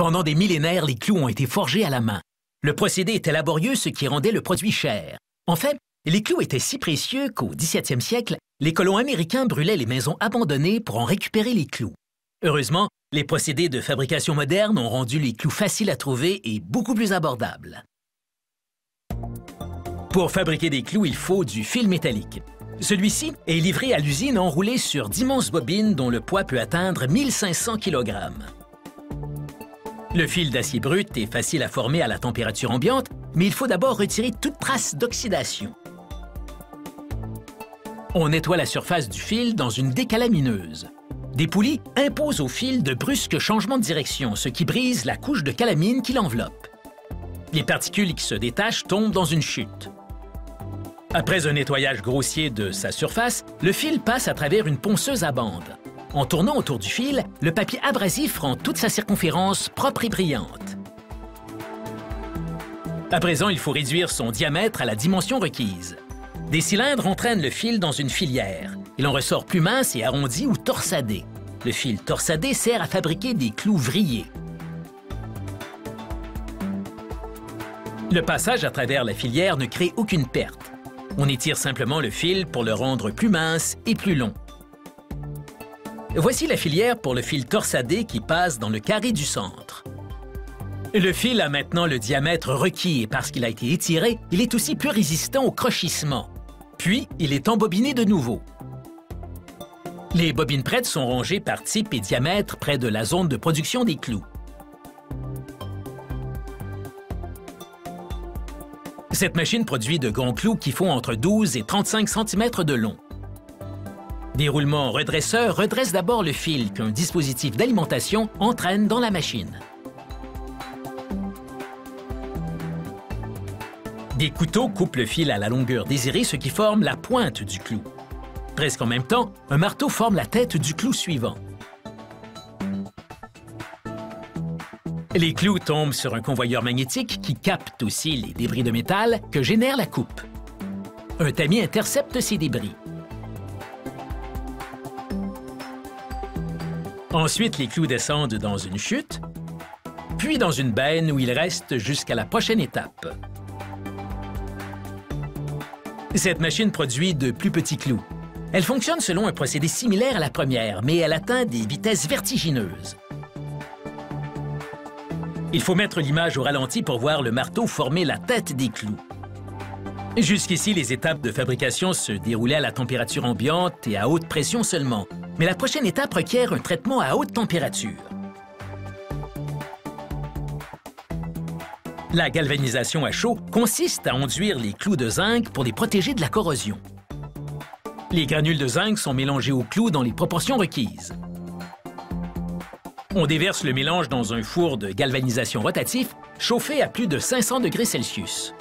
Pendant des millénaires, les clous ont été forgés à la main. Le procédé était laborieux, ce qui rendait le produit cher. En fait, les clous étaient si précieux qu'au XVIIe siècle, les colons américains brûlaient les maisons abandonnées pour en récupérer les clous. Heureusement, les procédés de fabrication modernes ont rendu les clous faciles à trouver et beaucoup plus abordables. Pour fabriquer des clous, il faut du fil métallique. Celui-ci est livré à l'usine enroulé sur d'immenses bobines dont le poids peut atteindre 1500 kg. Le fil d'acier brut est facile à former à la température ambiante, mais il faut d'abord retirer toute trace d'oxydation. On nettoie la surface du fil dans une décalamineuse. Des poulies imposent au fil de brusques changements de direction, ce qui brise la couche de calamine qui l'enveloppe. Les particules qui se détachent tombent dans une chute. Après un nettoyage grossier de sa surface, le fil passe à travers une ponceuse à bande. En tournant autour du fil, le papier abrasif rend toute sa circonférence propre et brillante. À présent, il faut réduire son diamètre à la dimension requise. Des cylindres entraînent le fil dans une filière. Il en ressort plus mince et arrondi ou torsadé. Le fil torsadé sert à fabriquer des clous vrillés. Le passage à travers la filière ne crée aucune perte. On étire simplement le fil pour le rendre plus mince et plus long. Voici la filière pour le fil torsadé qui passe dans le carré du centre. Le fil a maintenant le diamètre requis et parce qu'il a été étiré, il est aussi plus résistant au crochissement. Puis, il est embobiné de nouveau. Les bobines prêtes sont rangées par type et diamètre près de la zone de production des clous. Cette machine produit de grands clous qui font entre 12 et 35 cm de long. Des roulements redresseurs redressent d'abord le fil qu'un dispositif d'alimentation entraîne dans la machine. Des couteaux coupent le fil à la longueur désirée, ce qui forme la pointe du clou. Presque en même temps, un marteau forme la tête du clou suivant. Les clous tombent sur un convoyeur magnétique qui capte aussi les débris de métal que génère la coupe. Un tamis intercepte ces débris. Ensuite, les clous descendent dans une chute, puis dans une benne où ils restent jusqu'à la prochaine étape. Cette machine produit de plus petits clous. Elle fonctionne selon un procédé similaire à la première, mais elle atteint des vitesses vertigineuses. Il faut mettre l'image au ralenti pour voir le marteau former la tête des clous. Jusqu'ici, les étapes de fabrication se déroulaient à la température ambiante et à haute pression seulement. Mais la prochaine étape requiert un traitement à haute température. La galvanisation à chaud consiste à enduire les clous de zinc pour les protéger de la corrosion. Les granules de zinc sont mélangés aux clous dans les proportions requises. On déverse le mélange dans un four de galvanisation rotatif chauffé à plus de 500 degrés Celsius.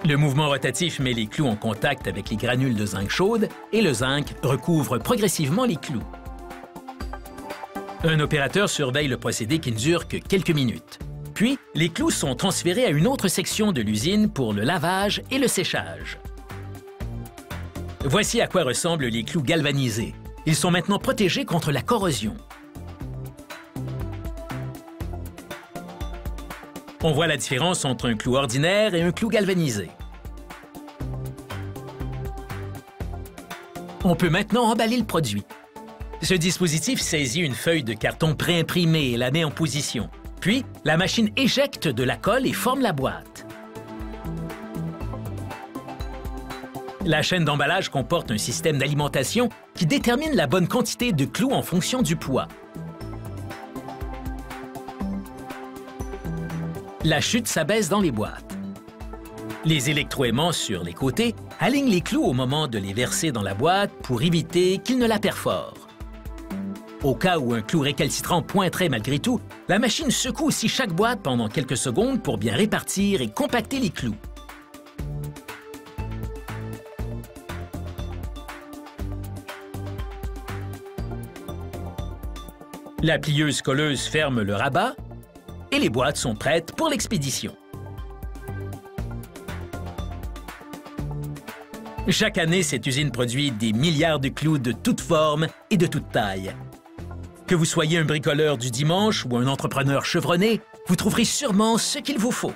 Le mouvement rotatif met les clous en contact avec les granules de zinc chaudes et le zinc recouvre progressivement les clous. Un opérateur surveille le procédé qui ne dure que quelques minutes. Puis, les clous sont transférés à une autre section de l'usine pour le lavage et le séchage. Voici à quoi ressemblent les clous galvanisés. Ils sont maintenant protégés contre la corrosion. On voit la différence entre un clou ordinaire et un clou galvanisé. On peut maintenant emballer le produit. Ce dispositif saisit une feuille de carton préimprimée et la met en position. Puis, la machine éjecte de la colle et forme la boîte. La chaîne d'emballage comporte un système d'alimentation qui détermine la bonne quantité de clous en fonction du poids. La chute s'abaisse dans les boîtes. Les électroaimants sur les côtés alignent les clous au moment de les verser dans la boîte pour éviter qu'ils ne la perforent. Au cas où un clou récalcitrant pointerait malgré tout, la machine secoue aussi chaque boîte pendant quelques secondes pour bien répartir et compacter les clous. La plieuse colleuse ferme le rabat et les boîtes sont prêtes pour l'expédition. Chaque année, cette usine produit des milliards de clous de toutes formes et de toutes tailles. Que vous soyez un bricoleur du dimanche ou un entrepreneur chevronné, vous trouverez sûrement ce qu'il vous faut.